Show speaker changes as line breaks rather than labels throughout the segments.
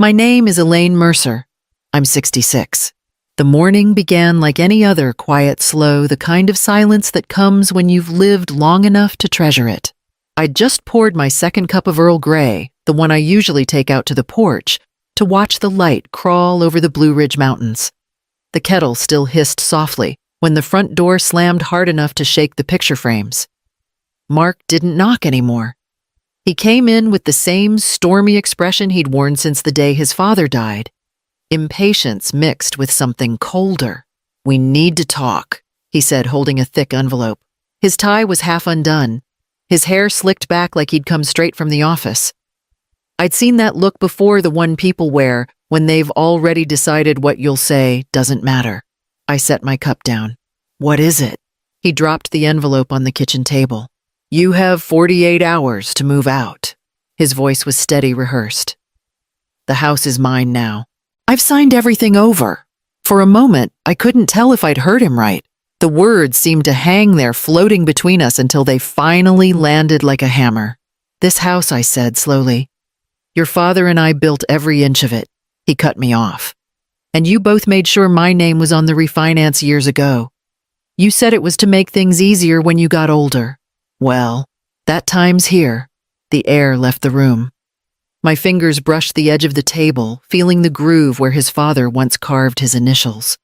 My name is Elaine Mercer. I'm 66. The morning began like any other quiet, slow, the kind of silence that comes when you've lived long enough to treasure it. I'd just poured my second cup of Earl Grey, the one I usually take out to the porch, to watch the light crawl over the Blue Ridge Mountains. The kettle still hissed softly when the front door slammed hard enough to shake the picture frames. Mark didn't knock anymore. He came in with the same stormy expression he'd worn since the day his father died. Impatience mixed with something colder. "We need to talk," he said, holding a thick envelope. His tie was half undone, his hair slicked back like he'd come straight from the office. I'd seen that look before, the one people wear when they've already decided what you'll say doesn't matter. I set my cup down. "What is it?" He dropped the envelope on the kitchen table. "You have 48 hours to move out." His voice was steady, rehearsed. "The house is mine now. I've signed everything over." For a moment, I couldn't tell if I'd heard him right. The words seemed to hang there, floating between us until they finally landed like a hammer. "This house," I said slowly. "Your father and I built every inch of it." He cut me off. "And you both made sure my name was on the refinance years ago. You said it was to make things easier when you got older. Well, that time's here." The air left the room. My fingers brushed the edge of the table, feeling the groove where his father once carved his initials.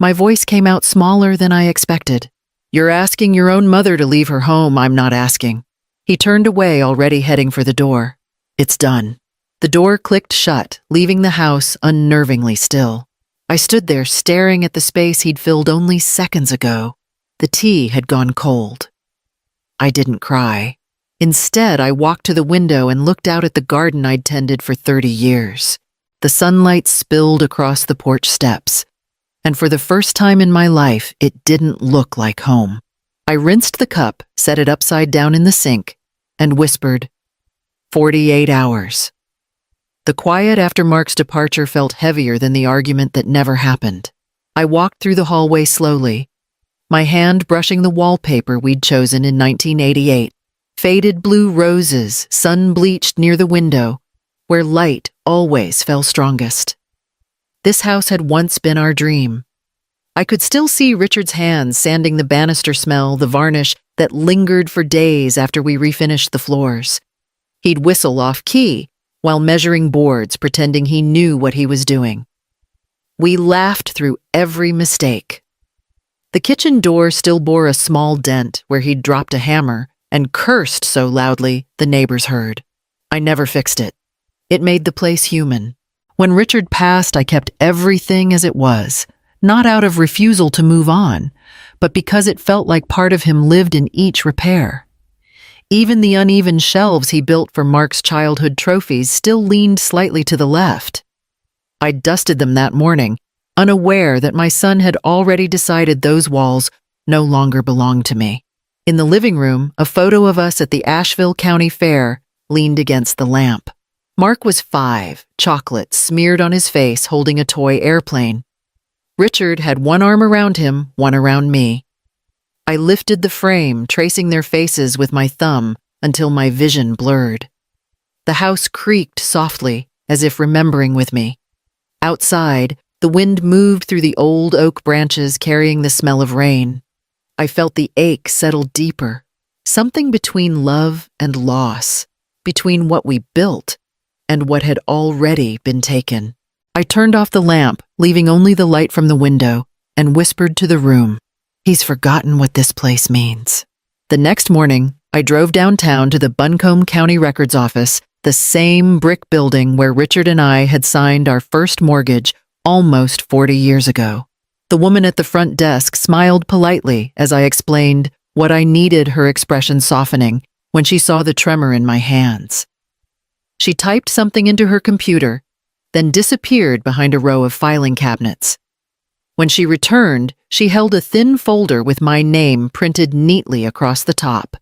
My voice came out smaller than I expected. "You're asking your own mother to leave her home. I'm not asking." He turned away, already heading for the door. "It's done." The door clicked shut, leaving the house unnervingly still. I stood there staring at the space he'd filled only seconds ago. The tea had gone cold. I didn't cry. Instead, I walked to the window and looked out at the garden I'd tended for 30 years. The sunlight spilled across the porch steps, and for the first time in my life, it didn't look like home. I rinsed the cup, set it upside down in the sink, and whispered, 48 hours. The quiet after Mark's departure felt heavier than the argument that never happened. I walked through the hallway slowly, my hand brushing the wallpaper we'd chosen in 1988, faded blue roses, sun-bleached near the window, where light always fell strongest. This house had once been our dream. I could still see Richard's hands sanding the banister smell, the varnish that lingered for days after we refinished the floors. He'd whistle off-key while measuring boards, pretending he knew what he was doing. We laughed through every mistake. The kitchen door still bore a small dent where he'd dropped a hammer and cursed so loudly the neighbors heard. I never fixed it. It made the place human. When Richard passed, I kept everything as it was, not out of refusal to move on, but because it felt like part of him lived in each repair. Even the uneven shelves he built for Mark's childhood trophies still leaned slightly to the left. I dusted them that morning, unaware that my son had already decided those walls no longer belonged to me. In the living room, a photo of us at the Asheville County Fair leaned against the lamp. Mark was 5, chocolate smeared on his face, holding a toy airplane. Richard had one arm around him, one around me. I lifted the frame, tracing their faces with my thumb until my vision blurred. The house creaked softly, as if remembering with me. Outside, the wind moved through the old oak branches, carrying the smell of rain. I felt the ache settle deeper, something between love and loss, between what we built and what had already been taken. I turned off the lamp, leaving only the light from the window, and whispered to the room, "He's forgotten what this place means." The next morning, I drove downtown to the Buncombe County Records Office, the same brick building where Richard and I had signed our first mortgage almost 40 years ago. The woman at the front desk smiled politely as I explained what I needed, her expression softening when she saw the tremor in my hands. She typed something into her computer, then disappeared behind a row of filing cabinets. When she returned, she held a thin folder with my name printed neatly across the top,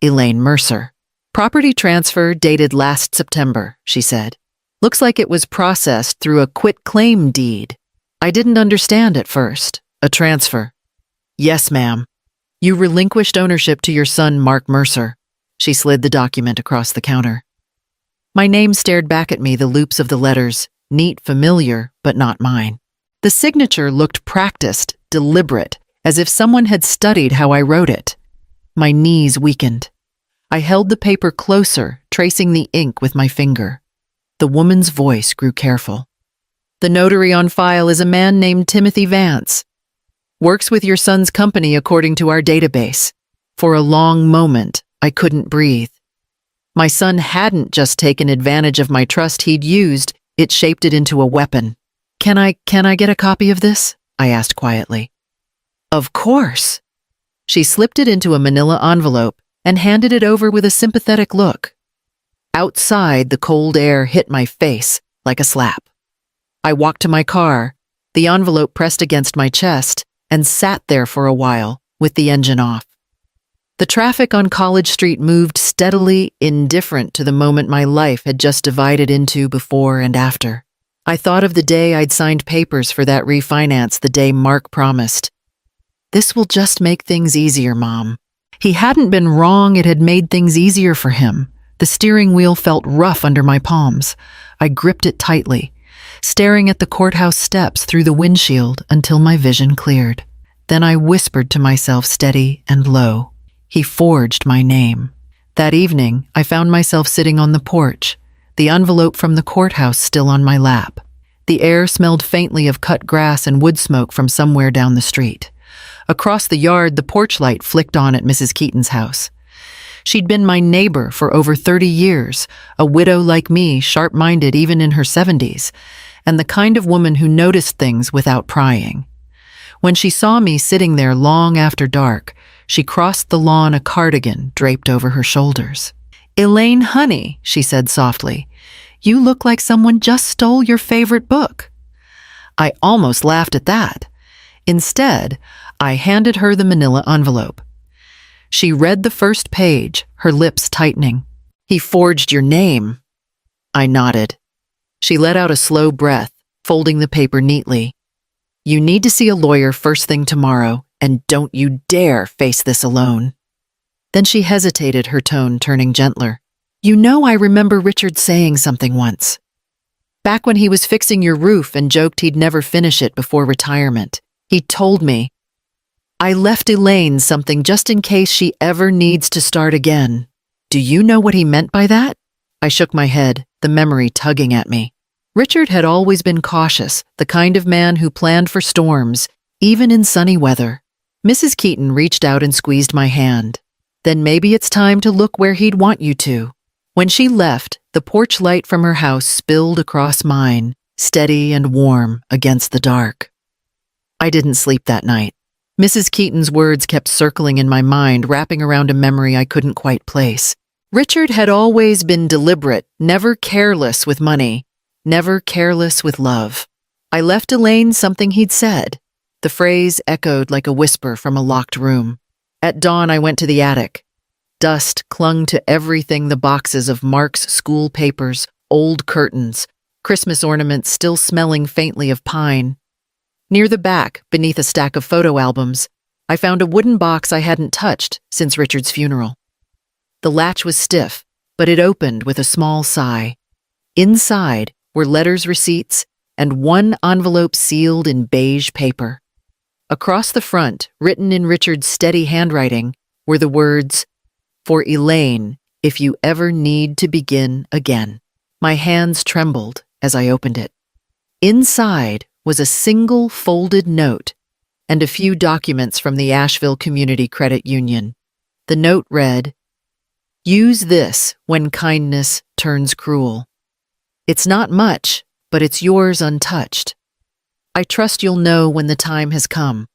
Elaine Mercer. "Property transfer dated last September," she said. "Looks like it was processed through a quit-claim deed." I didn't understand at first. "A transfer?" "Yes, ma'am. You relinquished ownership to your son, Mark Mercer." She slid the document across the counter. My name stared back at me, the loops of the letters, neat, familiar, but not mine. The signature looked practiced, deliberate, as if someone had studied how I wrote it. My knees weakened. I held the paper closer, tracing the ink with my finger. The woman's voice grew careful. The notary on file is a man named Timothy Vance. Works with your son's company according to our database. For a long moment, I couldn't breathe. My son hadn't just taken advantage of my trust he'd used, it shaped it into a weapon. Can I get a copy of this? I asked quietly. Of course. She slipped it into a manila envelope and handed it over with a sympathetic look. Outside, the cold air hit my face like a slap. I walked to my car, the envelope pressed against my chest, and sat there for a while, with the engine off. The traffic on College Street moved steadily, indifferent to the moment my life had just divided into before and after. I thought of the day I'd signed papers for that refinance, the day Mark promised. This will just make things easier, Mom. He hadn't been wrong, it had made things easier for him. The steering wheel felt rough under my palms. I gripped it tightly, staring at the courthouse steps through the windshield until my vision cleared. Then I whispered to myself, steady and low. He forged my name. That evening, I found myself sitting on the porch, the envelope from the courthouse still on my lap. The air smelled faintly of cut grass and wood smoke from somewhere down the street. Across the yard, the porch light flicked on at Mrs. Keaton's house. She'd been my neighbor for over 30 years, a widow like me, sharp-minded even in her 70s, and the kind of woman who noticed things without prying. When she saw me sitting there long after dark, she crossed the lawn, a cardigan draped over her shoulders. "Elaine, honey," she said softly, "you look like someone just stole your favorite book." I almost laughed at that. Instead, I handed her the manila envelope. She read the first page, her lips tightening. "He forged your name." I nodded. She let out a slow breath, folding the paper neatly. "You need to see a lawyer first thing tomorrow, and don't you dare face this alone." Then she hesitated, her tone turning gentler. "You know, I remember Richard saying something once. Back when he was fixing your roof and joked he'd never finish it before retirement. He told me, I left Elaine something just in case she ever needs to start again. Do you know what he meant by that?" I shook my head, the memory tugging at me. Richard had always been cautious, the kind of man who planned for storms, even in sunny weather. Mrs. Keaton reached out and squeezed my hand. "Then maybe it's time to look where he'd want you to." When she left, the porch light from her house spilled across mine, steady and warm against the dark. I didn't sleep that night. Mrs. Keaton's words kept circling in my mind, wrapping around a memory I couldn't quite place. Richard had always been deliberate, never careless with money, never careless with love. I left Elaine something he'd said. The phrase echoed like a whisper from a locked room. At dawn, I went to the attic. Dust clung to everything, the boxes of Mark's school papers, old curtains, Christmas ornaments still smelling faintly of pine. Near the back, beneath a stack of photo albums, I found a wooden box I hadn't touched since Richard's funeral. The latch was stiff, but it opened with a small sigh. Inside were letters, receipts, and one envelope sealed in beige paper. Across the front, written in Richard's steady handwriting, were the words, "For Elaine, if you ever need to begin again." My hands trembled as I opened it. Inside was a single folded note and a few documents from the Asheville Community Credit Union. The note read, "Use this when kindness turns cruel. It's not much, but it's yours untouched. I trust you'll know when the time has come."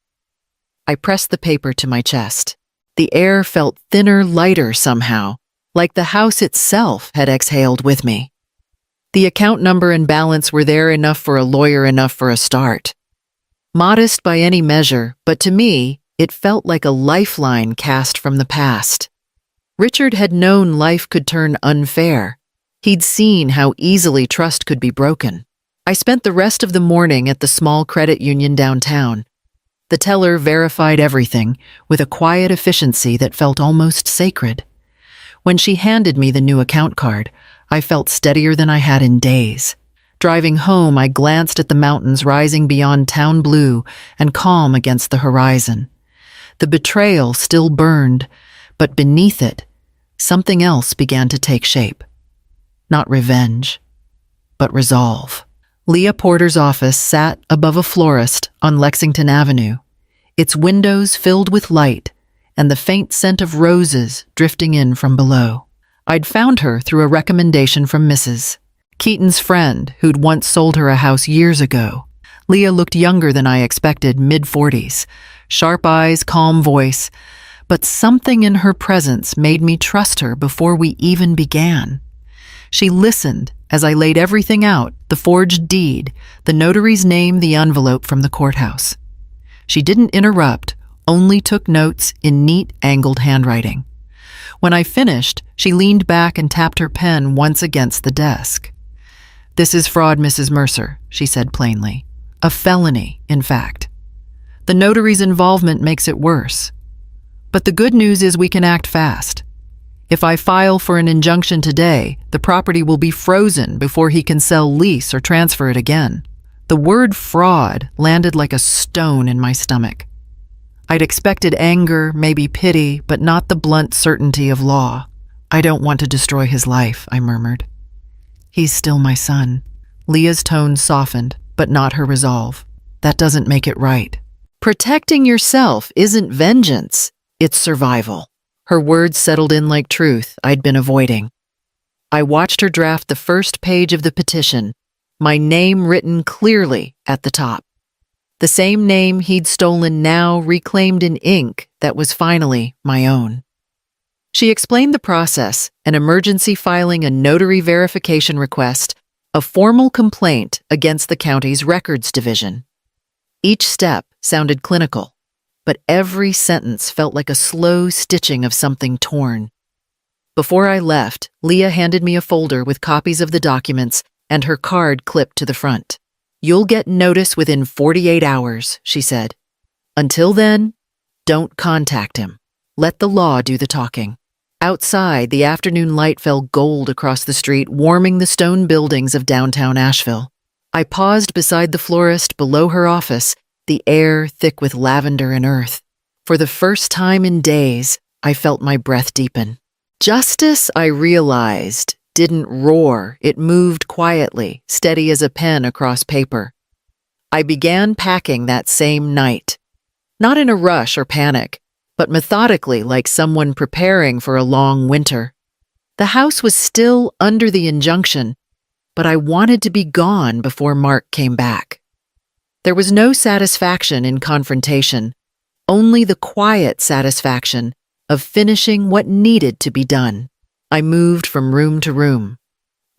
I pressed the paper to my chest. The air felt thinner, lighter somehow, like the house itself had exhaled with me. The account number and balance were there, enough for a lawyer, enough for a start. Modest by any measure, but to me, it felt like a lifeline cast from the past. Richard had known life could turn unfair. He'd seen how easily trust could be broken. I spent the rest of the morning at the small credit union downtown. The teller verified everything with a quiet efficiency that felt almost sacred. When she handed me the new account card, I felt steadier than I had in days. Driving home, I glanced at the mountains rising beyond town blue and calm against the horizon. The betrayal still burned, but beneath it, something else began to take shape. Not revenge, but resolve. Leah Porter's office sat above a florist on Lexington Avenue, its windows filled with light and the faint scent of roses drifting in from below. I'd found her through a recommendation from Mrs. Keaton's friend who'd once sold her a house years ago. Leah looked younger than I expected, mid-40s, sharp eyes, calm voice, but something in her presence made me trust her before we even began. She listened as I laid everything out, the forged deed, the notary's name, the envelope from the courthouse. She didn't interrupt, only took notes in neat, angled handwriting. When I finished, she leaned back and tapped her pen once against the desk. "This is fraud, Mrs. Mercer," she said plainly. "A felony, in fact. The notary's involvement makes it worse. But the good news is we can act fast. If I file for an injunction today, the property will be frozen before he can sell, lease, or transfer it again." The word fraud landed like a stone in my stomach. I'd expected anger, maybe pity, but not the blunt certainty of law. "I don't want to destroy his life," I murmured. "He's still my son." Leah's tone softened, but not her resolve. "That doesn't make it right." "Protecting yourself isn't vengeance, it's survival." Her words settled in like truth I'd been avoiding. I watched her draft the first page of the petition, my name written clearly at the top. The same name he'd stolen, now reclaimed in ink that was finally my own. She explained the process: an emergency filing, a notary verification request, a formal complaint against the county's records division. Each step sounded clinical, but every sentence felt like a slow stitching of something torn. Before I left, Leah handed me a folder with copies of the documents and her card clipped to the front. "You'll get notice within 48 hours, she said. "Until then, don't contact him. Let the law do the talking." Outside, the afternoon light fell gold across the street, warming the stone buildings of downtown Asheville. I paused beside the florist below her office, the air thick with lavender and earth. For the first time in days, I felt my breath deepen. Justice, I realized, didn't roar. It moved quietly, steady as a pen across paper. I began packing that same night. Not in a rush or panic, but methodically, like someone preparing for a long winter. The house was still under the injunction, but I wanted to be gone before Mark came back. There was no satisfaction in confrontation, only the quiet satisfaction of finishing what needed to be done. I moved from room to room,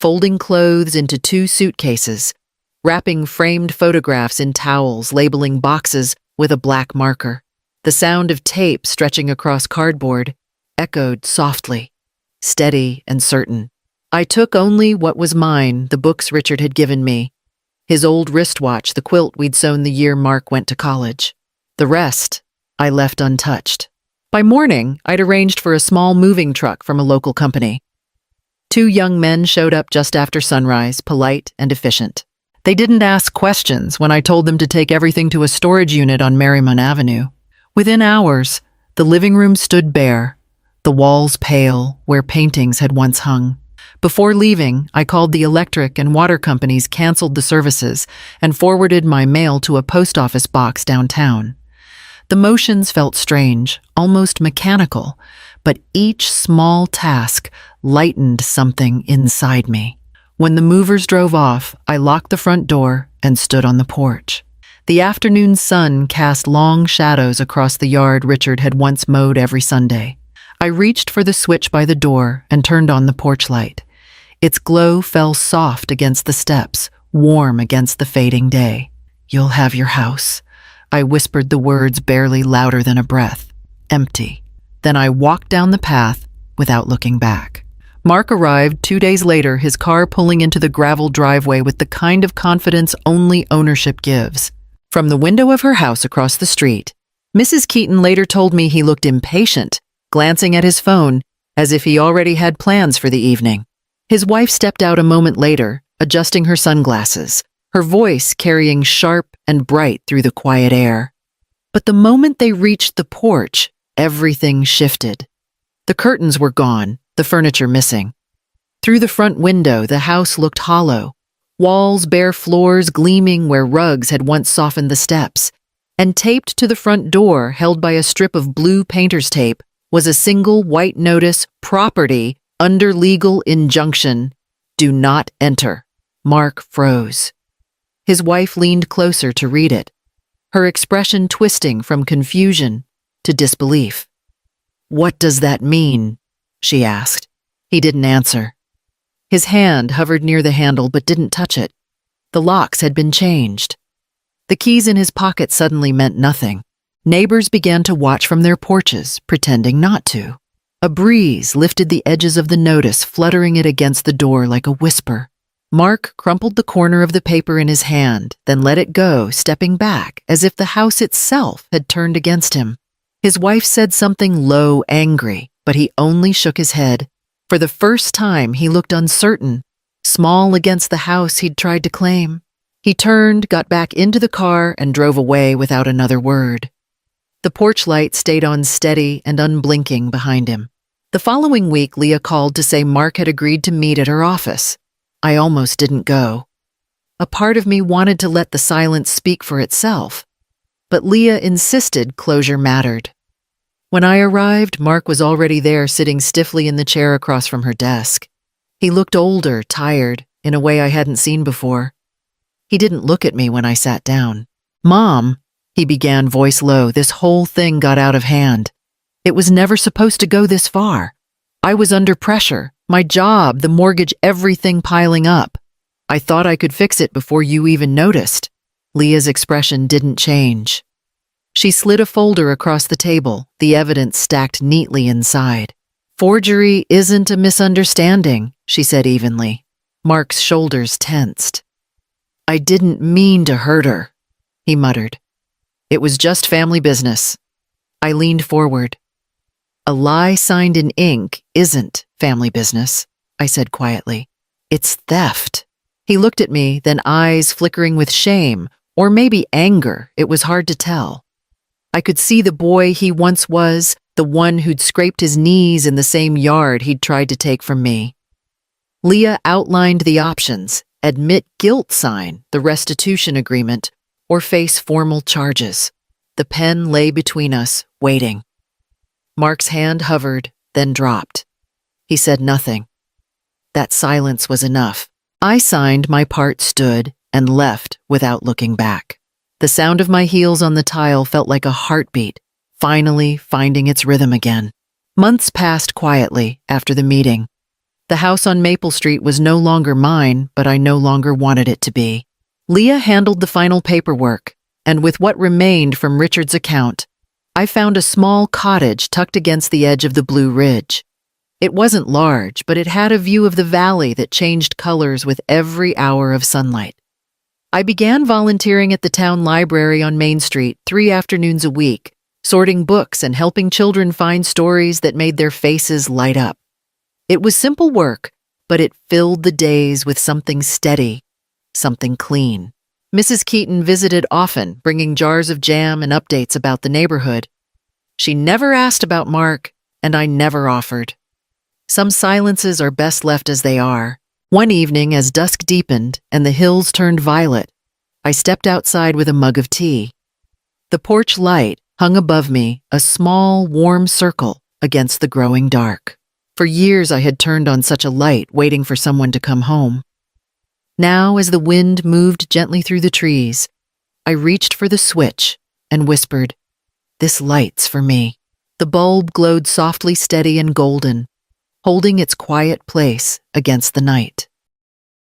folding clothes into 2 suitcases, wrapping framed photographs in towels, labeling boxes with a black marker. The sound of tape stretching across cardboard echoed softly, steady and certain. I took only what was mine, the books Richard had given me, his old wristwatch, the quilt we'd sewn the year Mark went to college. The rest I left untouched. By morning, I'd arranged for a small moving truck from a local company. 2 young men showed up just after sunrise, polite and efficient. They didn't ask questions when I told them to take everything to a storage unit on Merriman Avenue. Within hours, the living room stood bare, the walls pale where paintings had once hung. Before leaving, I called the electric and water companies, canceled the services, and forwarded my mail to a post office box downtown. The motions felt strange, almost mechanical, but each small task lightened something inside me. When the movers drove off, I locked the front door and stood on the porch. The afternoon sun cast long shadows across the yard Richard had once mowed every Sunday. I reached for the switch by the door and turned on the porch light. Its glow fell soft against the steps, warm against the fading day. "You'll have your house." I whispered the words barely louder than a breath. Empty. Then I walked down the path without looking back. Mark arrived 2 days later, his car pulling into the gravel driveway with the kind of confidence only ownership gives. From the window of her house across the street, Mrs. Keaton later told me he looked impatient, glancing at his phone as if he already had plans for the evening. His wife stepped out a moment later, adjusting her sunglasses, her voice carrying sharp and bright through the quiet air. But the moment they reached the porch, everything shifted. The curtains were gone, the furniture missing. Through the front window, the house looked hollow, walls, bare floors gleaming where rugs had once softened the steps, and taped to the front door, held by a strip of blue painter's tape, was a single white notice, property, under legal injunction, do not enter. Mark froze. His wife leaned closer to read it, her expression twisting from confusion to disbelief. "What does that mean?" she asked. He didn't answer. His hand hovered near the handle but didn't touch it. The locks had been changed. The keys in his pocket suddenly meant nothing. Neighbors began to watch from their porches, pretending not to. A breeze lifted the edges of the notice, fluttering it against the door like a whisper. Mark crumpled the corner of the paper in his hand, then let it go, stepping back, as if the house itself had turned against him. His wife said something low, angry, but he only shook his head. For the first time, he looked uncertain, small against the house he'd tried to claim. He turned, got back into the car, and drove away without another word. The porch light stayed on steady and unblinking behind him. The following week, Leah called to say Mark had agreed to meet at her office. I almost didn't go. A part of me wanted to let the silence speak for itself, but Leah insisted closure mattered. When I arrived, Mark was already there, sitting stiffly in the chair across from her desk. He looked older, tired, in a way I hadn't seen before. He didn't look at me when I sat down. "Mom," he began, voice low, "this whole thing got out of hand. It was never supposed to go this far. I was under pressure, my job, the mortgage, everything piling up. I thought I could fix it before you even noticed." Leah's expression didn't change. She slid a folder across the table, the evidence stacked neatly inside. "Forgery isn't a misunderstanding," she said evenly. Mark's shoulders tensed. "I didn't mean to hurt her," he muttered. "It was just family business." I leaned forward. "A lie signed in ink isn't family business," I said quietly. "It's theft." He looked at me, then eyes flickering with shame, or maybe anger, it was hard to tell. I could see the boy he once was, the one who'd scraped his knees in the same yard he'd tried to take from me. Leah outlined the options: admit guilt, sign the restitution agreement, or face formal charges. The pen lay between us, waiting. Mark's hand hovered, then dropped. He said nothing. That silence was enough. I signed my part, stood, and left without looking back. The sound of my heels on the tile felt like a heartbeat, finally finding its rhythm again. Months passed quietly after the meeting. The house on Maple Street was no longer mine, but I no longer wanted it to be. Leah handled the final paperwork, and with what remained from Richard's account, I found a small cottage tucked against the edge of the Blue Ridge. It wasn't large, but it had a view of the valley that changed colors with every hour of sunlight. I began volunteering at the town library on Main Street 3 afternoons a week, sorting books and helping children find stories that made their faces light up. It was simple work, but it filled the days with something steady, something clean. Mrs. Keaton visited often, bringing jars of jam and updates about the neighborhood. She never asked about Mark, and I never offered. Some silences are best left as they are. One evening, as dusk deepened and the hills turned violet, I stepped outside with a mug of tea. The porch light hung above me, a small, warm circle against the growing dark. For years I had turned on such a light, waiting for someone to come home. Now, as the wind moved gently through the trees, I reached for the switch and whispered, "This light's for me." The bulb glowed softly, steady and golden, holding its quiet place against the night.